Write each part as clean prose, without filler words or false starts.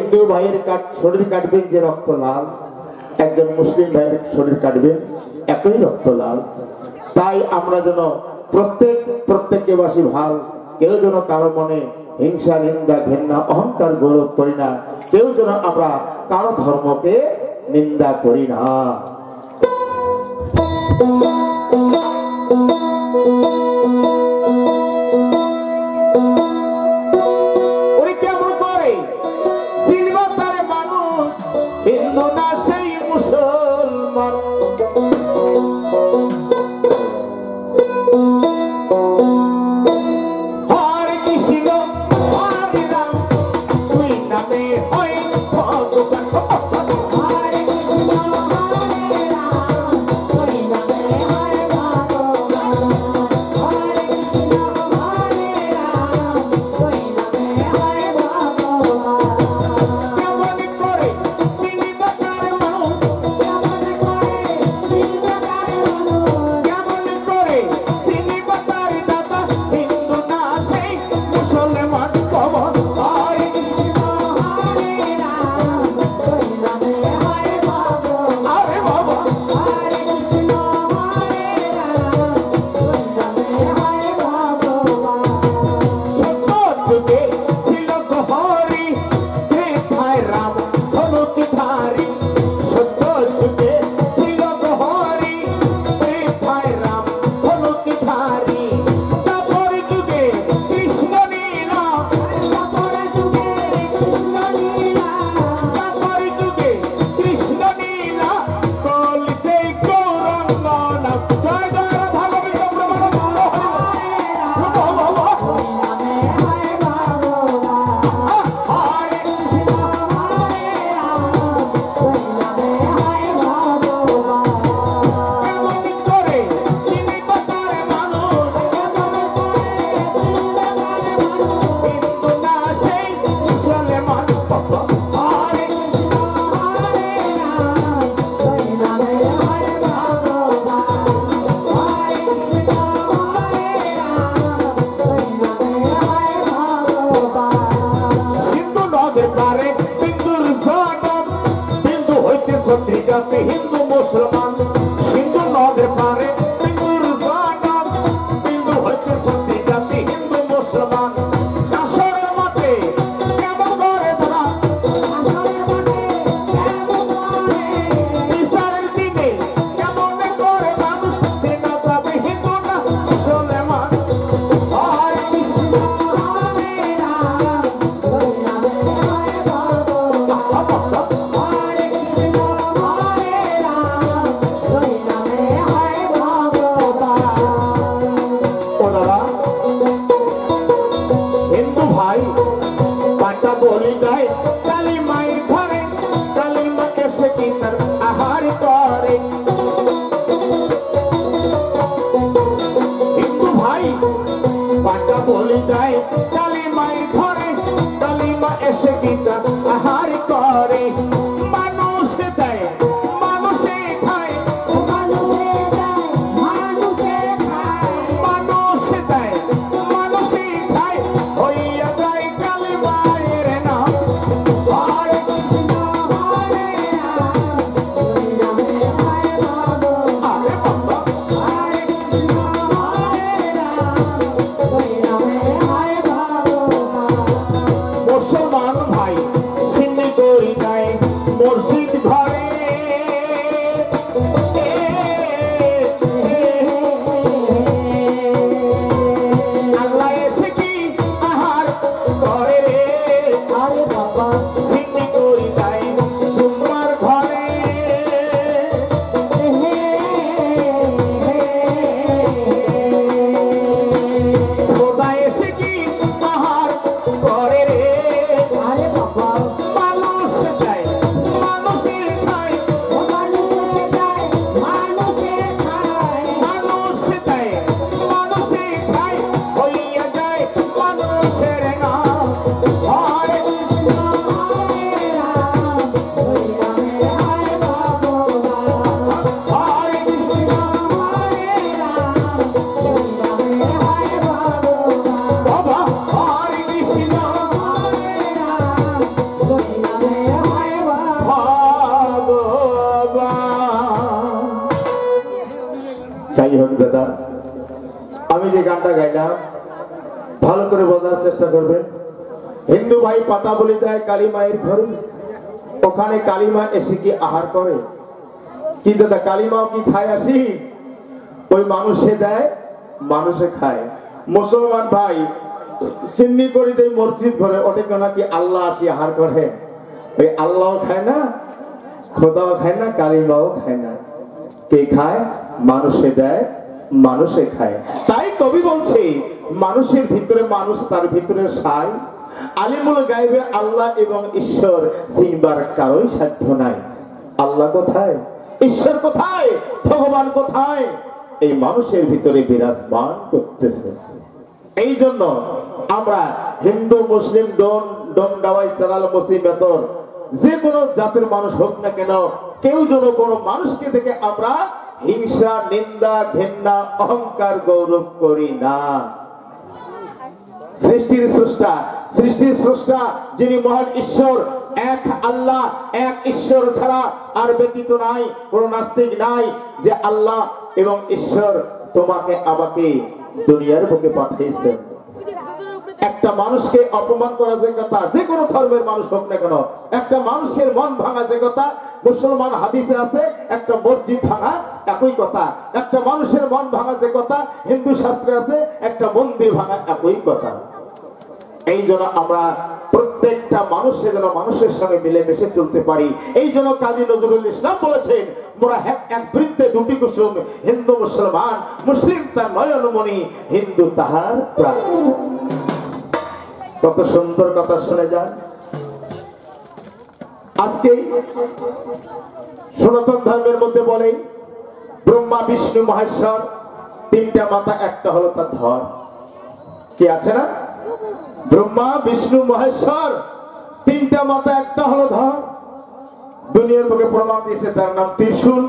হিন্দু ভাইয়ের শরীর কাটবেন যে রক্ত লাল, একজন মুসলিম ভাইয়ের শরীর কাটবেন একই রক্ত লাল। তাই আমরা যেন প্রত্যেককে বাসী ভাল, কেউ যেন কারো মনে হিংসা, নিন্দা, ঘৃণা, অহংকার, গৌরব করি না। কেউ যেন আমরা কারো ধর্মকে নিন্দা করি না। ওরে কেমন করে চিনব তারে মানুষ, হিন্দু না সেই মুসলমান। হরে কৃষ্ণ হরে রাম, তুই নামে হয় ভগবান। হিন্দু মুসলমান হিন্দু নদের পারে হিন্দুর জানাম, হিন্দু হইতে সত্যি জাতি হিন্দু মুসলমান। কাশরের মাঠে কেমন করে তারা, বিচারের দিনে কেমন করে মানুষ চিনা যাবে হিন্দু না মুসলমান। হরে কৃষ্ণ হরে রাম, তুই নামে হয় ভগবান। যাই হোক দাদা, আমি যে গানটা গাইলাম ভালো করে বোঝার চেষ্টা করবেন। হিন্দু ভাই পাতা বলি দেয় কালী মায়ের ঘরে, ওখানে কালীমা এসে কি আহার করে? কি দাদা, কালীমাও কি খায় আসি? ওই মানুষে দেয়, মানুষে খায়। মুসলমান ভাই সিন্নি করে দেয় মসজিদ ঘরে, ওটা কেন কি আল্লাহ আসি আহার করে? ওই আল্লাহও খায় না, খোদাও খায় না, কালীমাও খায় না। কে খায়? মানুষে দেয়, মানুষে খায়। তাই কবি বলছে মানুষের ভিতরে মানুষ, তার ভিতরে সাই। আলিমুল গায়বে আল্লাহ এবং ঈশ্বর চিনবার কারোই সাধ্য নাই। আল্লাহ কোথায়? ঈশ্বর কোথায়? ভগবান কোথায়? এই মানুষের ভিতরে বিরাজমান করতেছে। এই জন্য আমরা হিন্দু মুসলিম ডোম ডাওয়াই সালাল মুসিবতর যে কোনো জাতির মানুষ হোক না কেন, কেউ যেন কোনো মানুষকে দেখে আমরা হিংসা, নিন্দা, ঘৃণা, অহংকার, গৌরব করি না। সৃষ্টির স্রষ্টা যিনি মহান ঈশ্বর, এক আল্লাহ, এক ঈশ্বর ছাড়া আর ব্যতীত নাই, কোন নাস্তিক নাই। যে আল্লাহ এবং ঈশ্বর তোমাকে আমাকে দুনিয়ার বুকে পাঠিয়েছেন। একটা মানুষকে অপমান করা যে কথা, যে কোনো ধর্মের মানুষ হোক না কেন, একটা মানুষের মন ভাঙা যে কথা, মুসলমান হাদিসে আছে একটা মসজিদ ভাঙা একই কথা। একটা মানুষের মন ভাঙা যে কথা, হিন্দু শাস্ত্রে আছে একটা মন্দির ভাঙা একই কথা। এই জন্য আমরা প্রত্যেকটা মানুষের যেন মানুষের সঙ্গে মিলেমিশে চলতে পারি। এই জন্য কাজী নজরুল ইসলাম বলেছেন, মোরা এক বৃত্তে দুটি কুসুম, হিন্দু মুসলমান, মুসলিম তার নয়নমণি, হিন্দু তাহার প্রাণ। কত সুন্দর কথা শুনে যান। আজকে সনাতন ধর্মের মধ্যে বলে ব্রহ্মা বিষ্ণু মহেশ্বর, তিনটা মাথা, একটা হলো তার ধর। কি আছে না? ব্রহ্মা বিষ্ণু মহেশ্বর, তিনটা মাথা, একটা হলো ধর। দুনিয়ার বুকে প্রমাণ দিয়েছে তার নাম ত্রিশূল।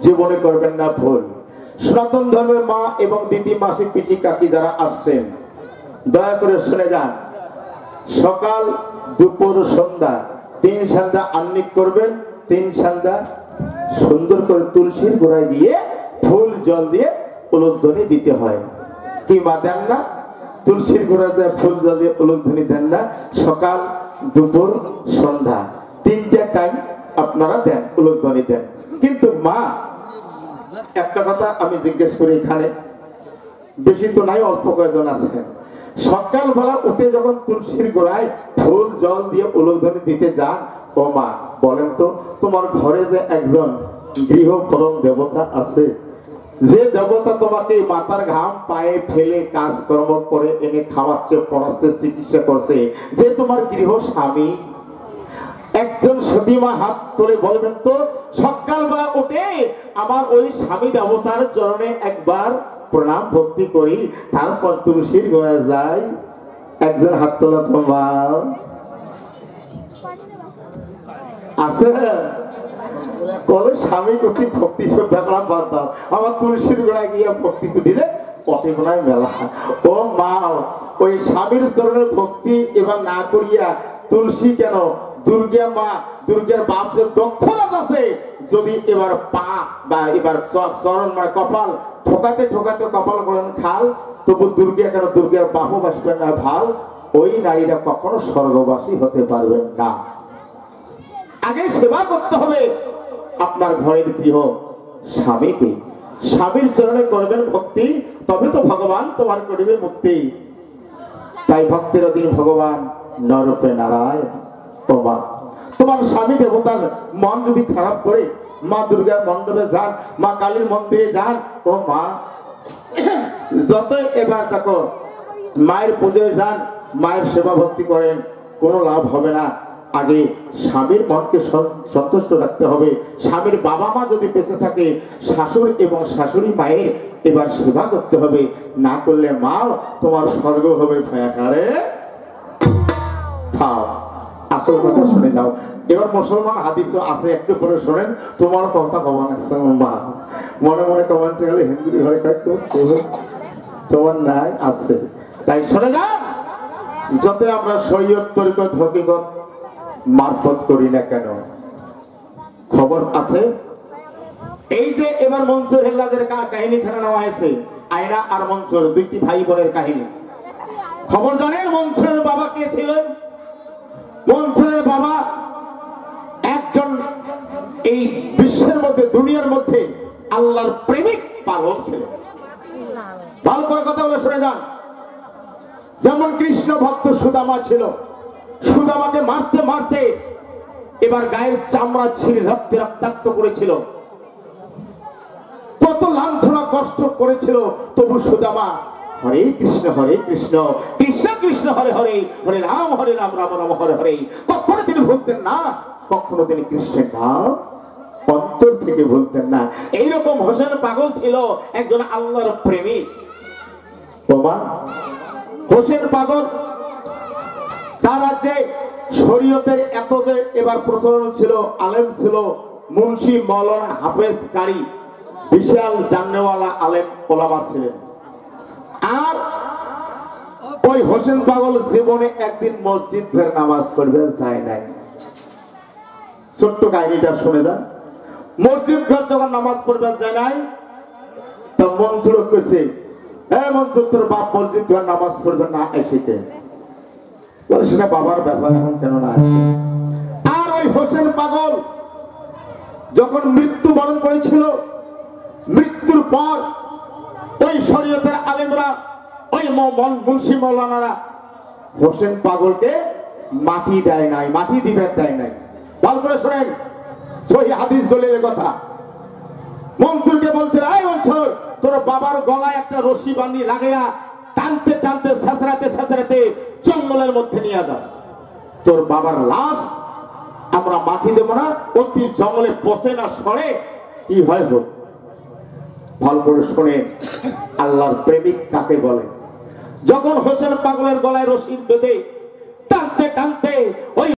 জীবনে করবেন না ভুল। সনাতন ধর্মের মা এবং দিদি, মাসি, পিচি, কাকি যারা আসছেন, দয়া করে শুনে যান। সকাল, দুপুর, সন্ধ্যা, 3 সন্ধ্যা আহ্নিক করবেন। 3 সন্ধ্যা সুন্দর করে তুলসীর গোড়ায় দিয়ে ফুল জল দিয়ে উলুধ্বনি দিতে হয়। কি মা দেন না? তুলসীর গোড়ায় ফুল জল দিয়ে উলুধ্বনি দেন না? সকাল, দুপুর, সন্ধ্যা 3টা টাইম আপনারা দেন, উলুধ্বনি দেন। কিন্তু মা, একটা কথা আমি জিজ্ঞেস করি, এখানে বেশি তো নাই, অল্প কয়েকজন আছে। সকালবেলা উঠে যখন তুলসীর গোড়ায় ফুল জল দিয়ে উলুধ্বনি দিতে যান, ও মা বলেন তো, তোমার ঘরে যে একজন গৃহ পরম দেবতা আছে, যে দেবতা তোমাকে মাথার ঘাম পায়ে ফেলে কাজকর্ম করে এনে খাওয়াচ্ছে, পড়াচ্ছে, চিকিৎসা করছে, যে তোমার গৃহ স্বামী, একজন সতীমা হাত তুলে বলবেন তো, সকালবেলা উঠে আমার ওই স্বামী দেবতার চরণে একবার প্রণাম ভক্তি করি, তারপর তুলসীর গোড়ায় যাই। একজন হাত তোলা তোমার আছে? কোন স্বামী কঠিন ভক্তি শ্রদ্ধা করা পারতাম, আমার তুলসীর গোড়ায় গিয়ে ভক্তি দিলে পটে গোড়ায় মেলা। ও মা, ওই স্বামীর চরণের ভক্তি এবার না করিয়া তুলসী কেন, দুর্গা মা, দুর্গার বাপ যে দক্ষরাজ আছে, যদি এবার পা বা এবার চরণ মানে কপাল ঠোকাতে ঠোকাতে কপাল করেন খাল, তবু দুর্গা কেন, দুর্গার বাপও বাসবেন না ভাল, ওই নারীরা কখনো স্বর্গবাসী হতে পারবেন না। আগে সেবা করতে হবে আপনার ঘরের গৃহ স্বামীকে। স্বামীর চরণে করবেন ভক্তি, তবে তো ভগবান তোমার করিবে মুক্তি। তাই ভক্তের অধীন ভগবান, নরূপে নারায়ণ। তোমার তোমার স্বামী দেবতার মন যদি খারাপ করে, মা দুর্গার মণ্ডপে যান, মা কালীর মন্দিরে যান, ও মা যতই এবার দেখো মায়ের পুজোয় যান, মায়ের সেবা ভক্তি করেন, কোনো লাভ হবে না। আগে স্বামীর মনকে সন্তুষ্ট রাখতে হবে। স্বামীর বাবা মা যদি বেঁচে থাকে, শাশুড়ি এবং শাশুড়ি মায়ের এবার সেবা করতে হবে, না করলে মা তোমার স্বর্গ হবে ভয়াকারে। আসল কথা শুনে যাও। এবার মুসলমান হাদিস আছে, একটু পরে শোনেন, তোমার কথা কমান আসছে মা, মনে মনে কমানছে গেলে হিন্দুর ঘরে তোমার নাই আছে। তাই শুনে যাও, যত আমরা শরীয়ত তরিকত হকিকত মারফত করি না কেন, খবর আছে এই যে এবার মনসুর হেল্লাজের কাহিনী খানা নেওয়া হয়েছে, আয়না আর মনসুর দুইটি ভাই বোনের কাহিনী। খবর জানেন মনসুরের বাবা কে ছিলেন? মনসুরের বাবা একজন এই বিশ্বের মধ্যে, দুনিয়ার মধ্যে আল্লাহর প্রেমিক পাগল ছিলেন। ভালো করে কথা বলে শুনে যান। যেমন কৃষ্ণ ভক্ত সুদামা ছিল, সুদামাকে মারতে মারতে এবার গায়ের চামড়া ছিঁড়ে রক্তে রক্তাক্ত করেছিল, কত লাঞ্ছনা কষ্ট করেছিল, তবু সুদামা হরে কৃষ্ণ কৃষ্ণ কৃষ্ণ হরে হরে, হরে রাম রাম রাম হরে হরে কখনো তিনি ভুলতেন না, কখনো তিনি কৃষ্ণের নাম অন্তর থেকে ভুলতেন না। এইরকম হোসেন পাগল ছিল, একজন আল্লাহর প্রেমিক। হোসেন পাগল তার রাজ্যে শরীয়তের এত যে এবার প্রচলন ছিল, আলেম ছিল, মুন্সি মৌলানা হাফেজ কারি, বিশাল জাননেওয়ালা আলেম ওলামা ছিলেন। আর ওই হোসেন পাগল জীবনে একদিন মসজিদ ফের নামাজ পড়বে যায় নাই। ছোট্ট কাহিনীটা শুনে যান। মসজিদ ঘর যখন নামাজ পড়বে যায় নাই, তা মনসুর কইছে, হ্যাঁ মনসুর তোর বাপ মসজিদ ঘর নামাজ পড়বে না এসেতে, বলে সেটা বাবার ব্যাপার, এখন কেন না আসে। আর ওই হোসেন পাগল যখন মৃত্যুবরণ করেছিল, মৃত্যুর পর ওই শরীয়তের আলেমরা, ওই মুন্সি মৌলানারা হোসেন পাগলকে মাটি দেয় নাই, মাটি দিবে দেয় নাই। ভালো করে শোনেন, সহি হাদিস দলিলের কথা। মনসুরকে বলছে, এই মনসুর তোর বাবার গলায় একটা রশি বাঁধি লাগাইয়া টানতে টানতে ছেঁচড়াতে ছেঁচড়াতে জঙ্গলের মধ্যে নিয়ে যা, তোর বাবার লাশ আমরা মাটি দেব না, অতি জঙ্গলে পচে না সরে, কি হয় হোক। ভালো করে শোনেন, আল্লাহর প্রেমিক কাকে বলে। যখন হোসেন পাগলের গলায় রশি বেঁধে টানতে টানতে ওই